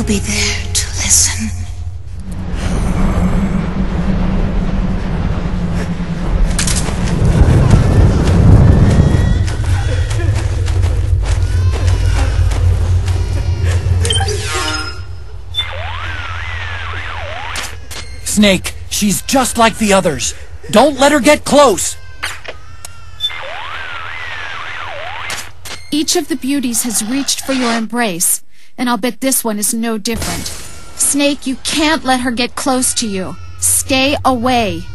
Be there to listen. Snake, she's just like the others. Don't let her get close. Each of the beauties has reached for your embrace. And I'll bet this one is no different. Snake, you can't let her get close to you. Stay away.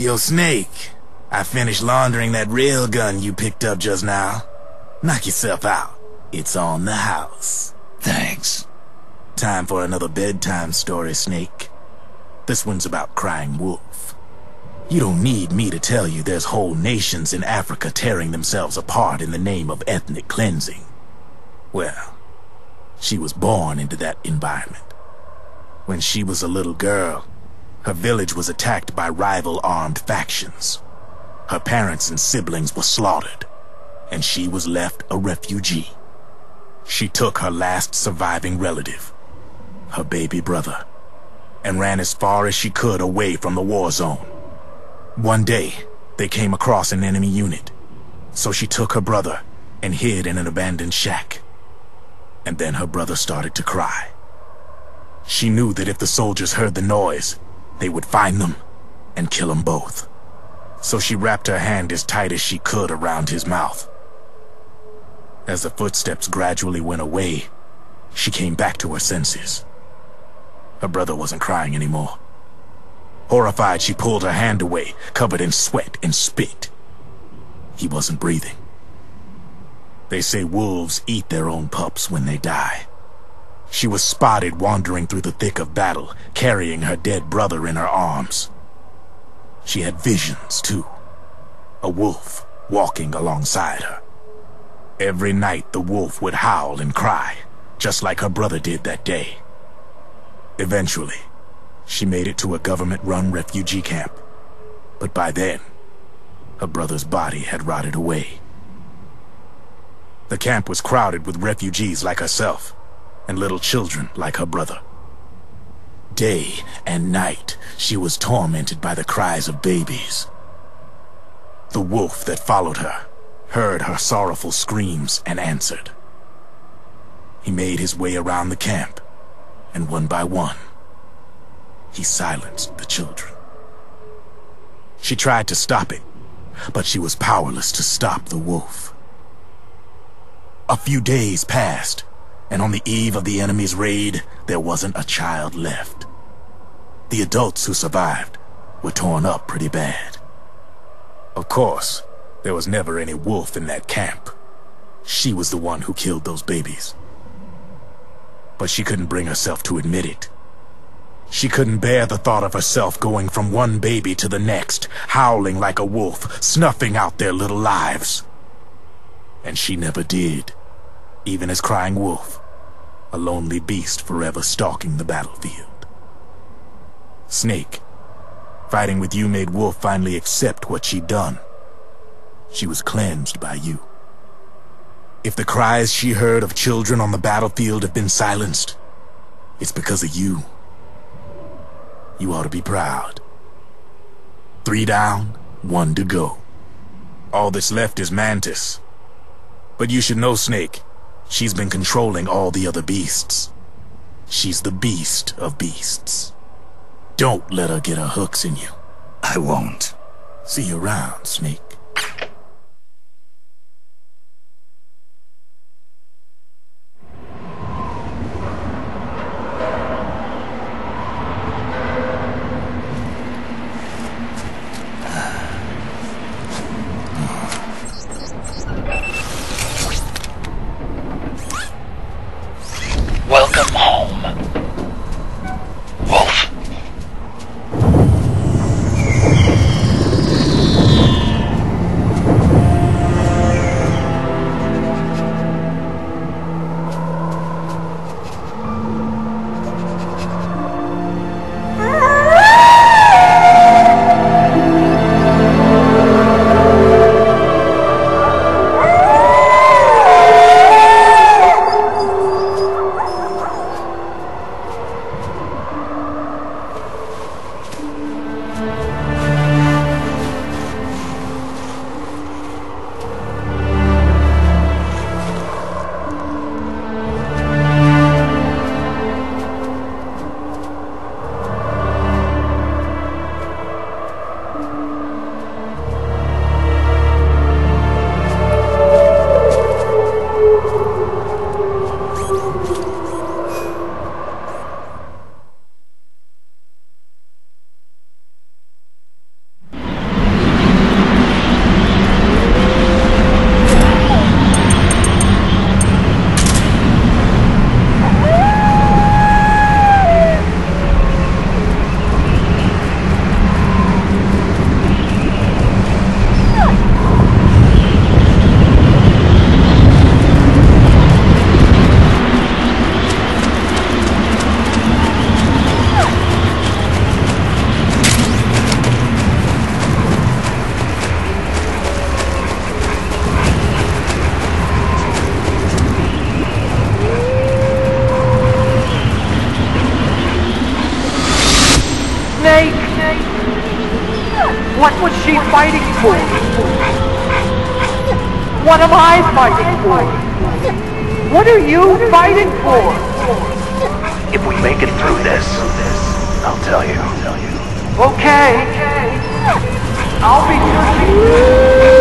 Yo, Snake, I finished laundering that rail gun you picked up just now. Knock yourself out. It's on the house. Thanks. Time for another bedtime story, Snake. This one's about crying wolf. You don't need me to tell you there's whole nations in Africa tearing themselves apart in the name of ethnic cleansing. Well, she was born into that environment. When she was a little girl, her village was attacked by rival armed factions. Her parents and siblings were slaughtered, and she was left a refugee. She took her last surviving relative, her baby brother, and ran as far as she could away from the war zone. One day, they came across an enemy unit, so she took her brother and hid in an abandoned shack. And then her brother started to cry. She knew that if the soldiers heard the noise, they would find them and kill them both. So she wrapped her hand as tight as she could around his mouth. As the footsteps gradually went away, she came back to her senses. Her brother wasn't crying anymore. Horrified, she pulled her hand away, covered in sweat and spit. He wasn't breathing. They say wolves eat their own pups when they die. She was spotted wandering through the thick of battle, carrying her dead brother in her arms. She had visions, too. A wolf walking alongside her. Every night the wolf would howl and cry, just like her brother did that day. Eventually, she made it to a government-run refugee camp. But by then, her brother's body had rotted away. The camp was crowded with refugees like herself. and little children like her brother. Day and night, she was tormented by the cries of babies. The wolf that followed her heard her sorrowful screams and answered. He made his way around the camp, and one by one, he silenced the children. She tried to stop it, but she was powerless to stop the wolf. A few days passed, and on the eve of the enemy's raid, there wasn't a child left. The adults who survived were torn up pretty bad. Of course, there was never any wolf in that camp. She was the one who killed those babies. But she couldn't bring herself to admit it. She couldn't bear the thought of herself going from one baby to the next, howling like a wolf, snuffing out their little lives. And she never did, even as crying wolf, a lonely beast forever stalking the battlefield. Snake, fighting with you made Wolf finally accept what she'd done. She was cleansed by you. If the cries she heard of children on the battlefield have been silenced, it's because of you. You ought to be proud. 3 down, 1 to go. All that's left is Mantis. But you should know, Snake, she's been controlling all the other beasts. She's the beast of beasts. Don't let her get her hooks in you. I won't. See you around, Snake. Welcome home, Wolf. What was she fighting for? What am I fighting for? What are you fighting for? If we make it through this, I'll tell you. Okay. I'll be searching.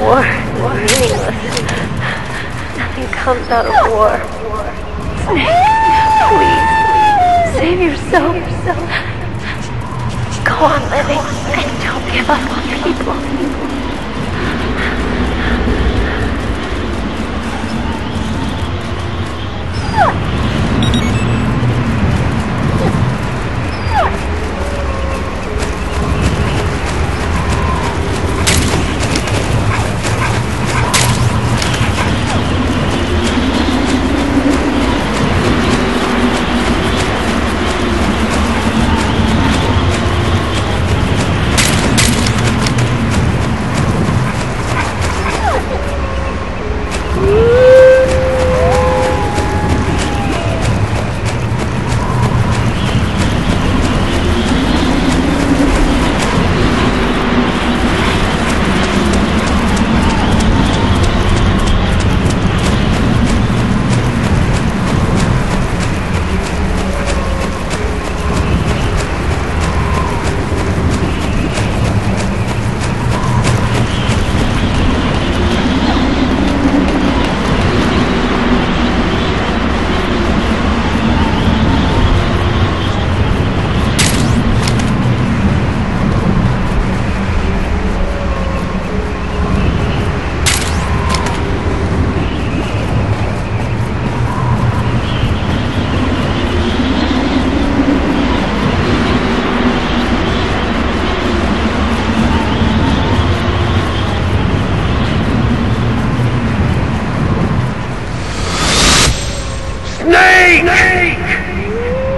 War is meaningless. Nothing comes out of war. Snake, please, save yourself. Go on living and don't give up on people.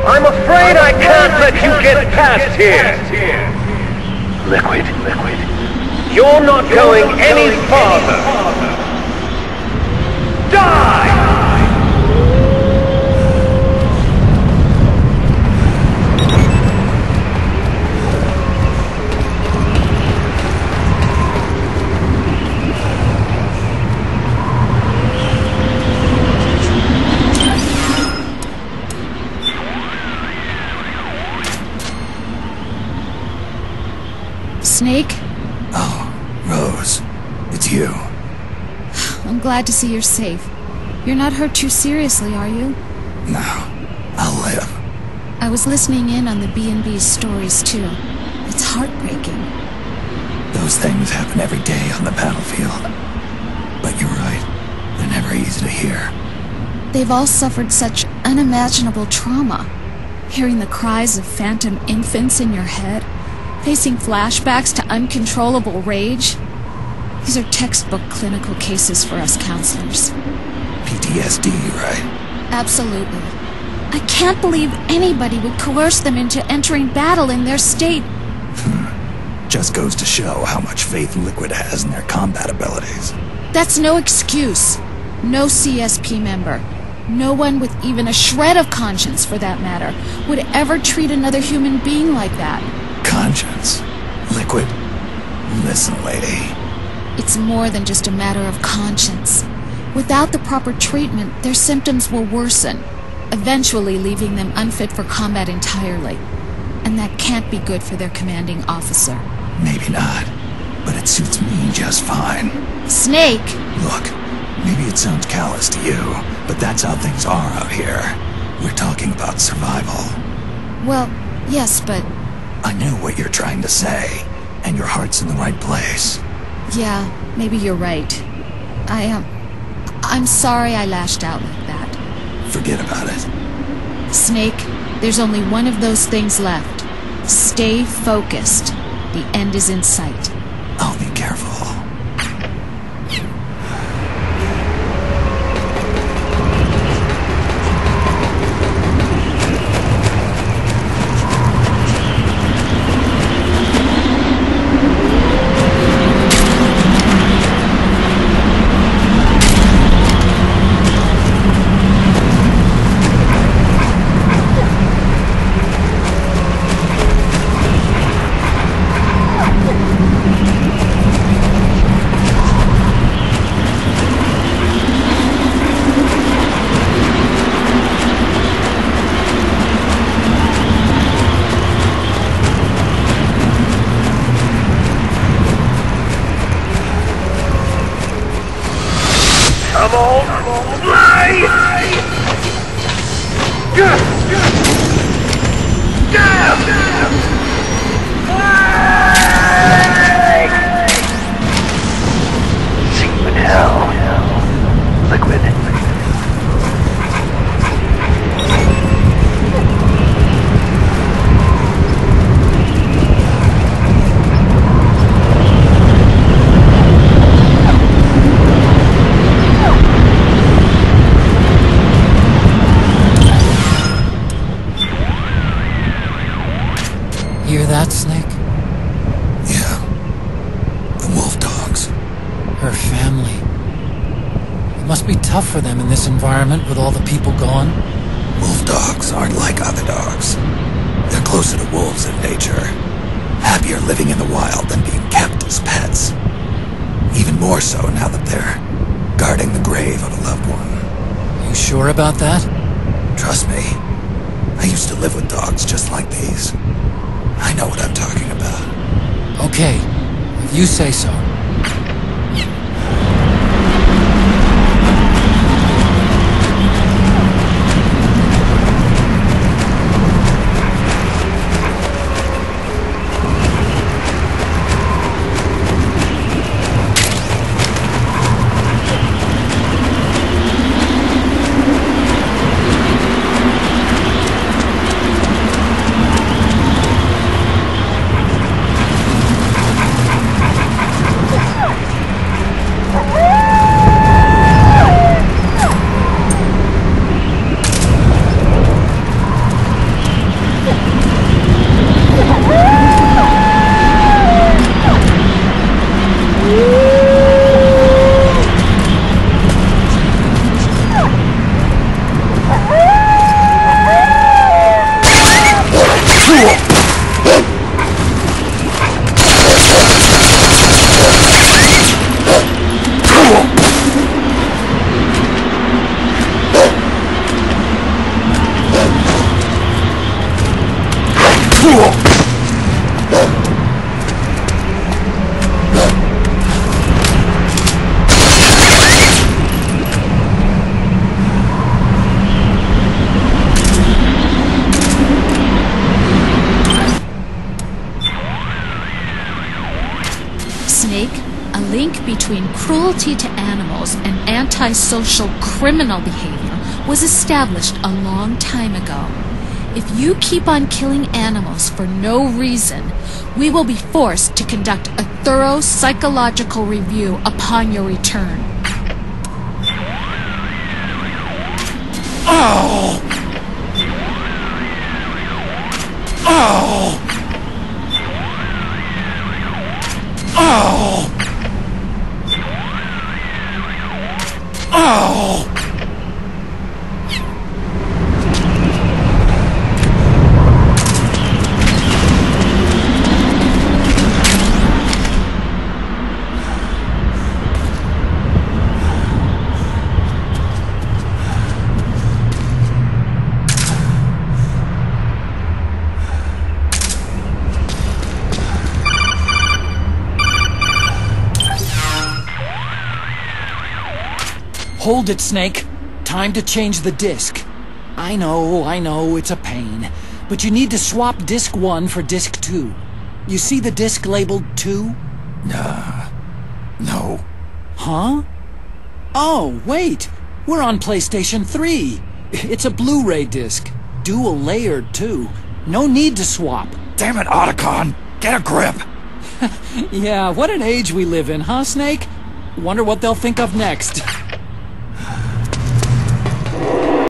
I'm afraid I can't let you get past here. Liquid. You're not going any farther. Die! Snake? Oh, Rose. It's you. I'm glad to see you're safe. You're not hurt too seriously, are you? No. I'll live. I was listening in on the B&B's stories, too. It's heartbreaking. Those things happen every day on the battlefield. But you're right. They're never easy to hear. They've all suffered such unimaginable trauma. Hearing the cries of phantom infants in your head, facing flashbacks to uncontrollable rage. These are textbook clinical cases for us counselors. PTSD, right? Absolutely. I can't believe anybody would coerce them into entering battle in their state. Just goes to show how much faith Liquid has in their combat abilities. That's no excuse. No CSP member, no one with even a shred of conscience for that matter, would ever treat another human being like that. Conscience. Liquid. Listen, lady. It's more than just a matter of conscience. Without the proper treatment, their symptoms will worsen, eventually leaving them unfit for combat entirely. And that can't be good for their commanding officer. Maybe not, but it suits me just fine. Snake! Look, maybe it sounds callous to you, but that's how things are out here. We're talking about survival. Well, yes, but... I knew what you're trying to say, and your heart's in the right place. Yeah, maybe you're right. I'm sorry I lashed out like that. Forget about it. Snake, there's only one of those things left. Stay focused. The end is in sight. I'll be careful. Come on, fly! See you in hell, Liquid. Hear that, Snake? Yeah. The wolf dogs. Her family. It must be tough for them in this environment with all the people gone. Wolf dogs aren't like other dogs. They're closer to wolves in nature. Happier living in the wild than being kept as pets. Even more so now that they're guarding the grave of a loved one. You sure about that? Trust me. I used to live with dogs just like these. I know what I'm talking about. Okay, if you say so. Snake, a link between cruelty to animals and antisocial criminal behavior was established a long time ago. If you keep on killing animals for no reason, we will be forced to conduct a thorough psychological review upon your return. Oh! Oh! Oh! Oh! Hold it, Snake. Time to change the disc. I know, it's a pain. But you need to swap disc 1 for disc 2. You see the disc labeled 2? No. Huh? Oh, wait! We're on PlayStation 3! It's a Blu-ray disc. Dual layered, too. No need to swap. Damn it, Otacon! Get a grip! Yeah, what an age we live in, huh, Snake? Wonder what they'll think of next.